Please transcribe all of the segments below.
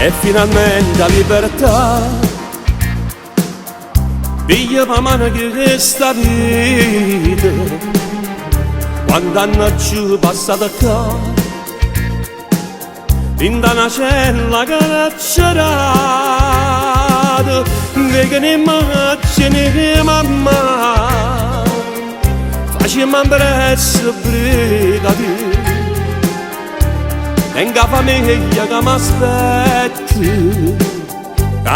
e finalmente la libertà. Piglia la mano che sta vita, quando hanno giù passato qua, in una cella carcerata, vedi un'immagine di mamma, facciamo un prezzo brigati. Tenga famiglia che mi aspetta, che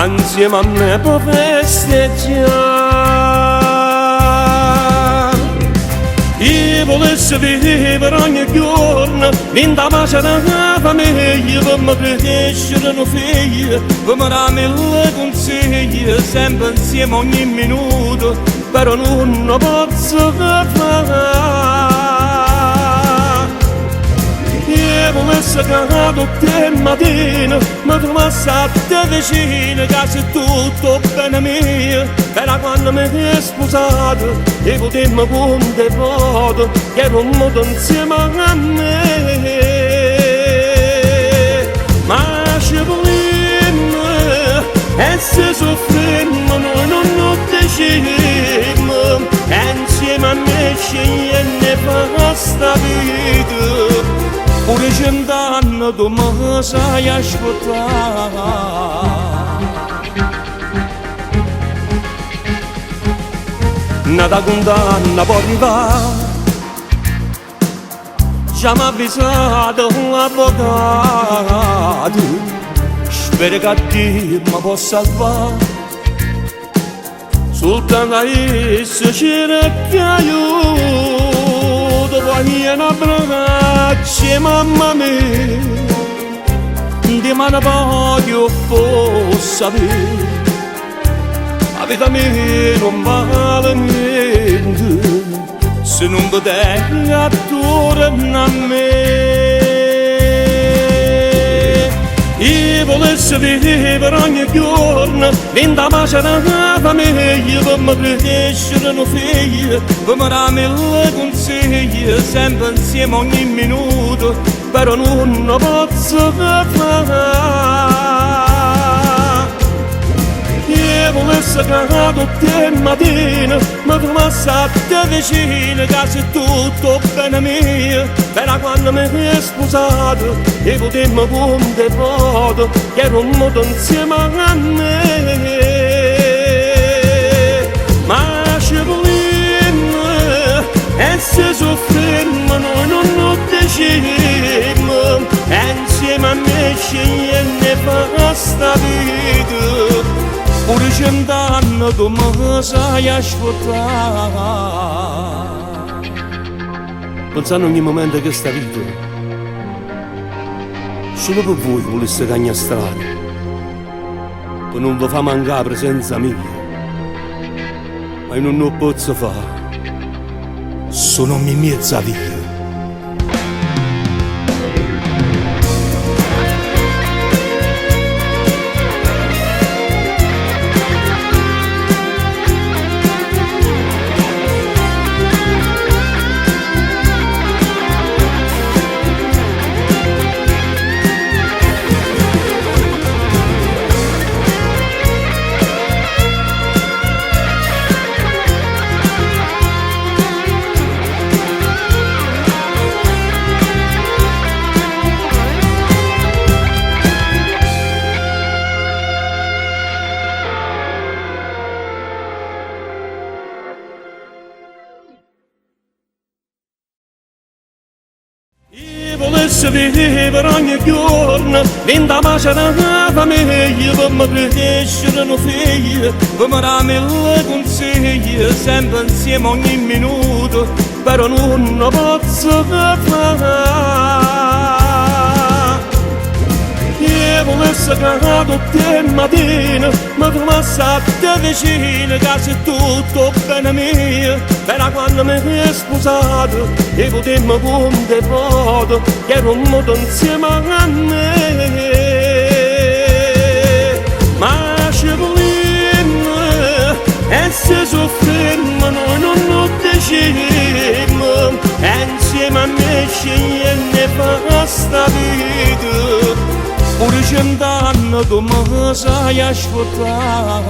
insieme a me può festeggiare. Io volessi vivere ogni giorno in la pace della famiglia, per mi crescere un figlio, per mi dare mille consigli, sempre insieme ogni minuto, però non posso fare. Io volessi che tutte le mattine mi trovassi a te vicino, che sei tutto bene mio, era quando mi hai sposato e potemmo con te foto, che ero modo insieme a me. Ma ci volimmo e se soffrimmo noi non decidiamo, e insieme a me scegliendo fa sta vita. Pure 100 anni tu mi sai ascoltare. Nata condanna può arrivare, già mi ha avvisato l'avvocato, spero che Dio mi possa salvare. Soltanto a esso cerca aiuto, poi è una braccia, mamma mia, di mano voglio possa avere. La vita mia non vale niente se non vedi attorno a me. Io volessi vivere ogni giorno in la pace della famiglia, per mi crescere un figlio, per mi dare mille consigli, sempre insieme ogni minuto, però non posso fare. Io volessi che tutte le mattine mi trovassi a te vicino, che sei tutto bene mio, era quando mi hai sposato e potemmo con te foto, che ero modo insieme a me. Ma ci volimmo e se soffrimmo noi non decidiamo, e insieme a me scegliendo fa sta vita. Pure 100 anni tu mi sai ascoltare. Pensando ogni momento che sta vita solo per voi volesse cagnare strada, per non vi fa mancare presenza mia, ma io non lo posso fare, sono mezza via. Volessi vivere ogni giorno in la pace della famiglia, per mi crescere un figlio, per mi dare mille consigli, sempre insieme ogni minuto, però non posso fare. Io volessi che tutte le mattine mi trovassi a te vicino, che sei tutto bene mio, era quando mi hai sposato e potemmo con te foto, che ero modo insieme a me. Ma ci volimmo e se soffrimmo noi non decidiamo, e insieme a me scegliendo fa sta vita. Pure c'è un danno come sai ascoltare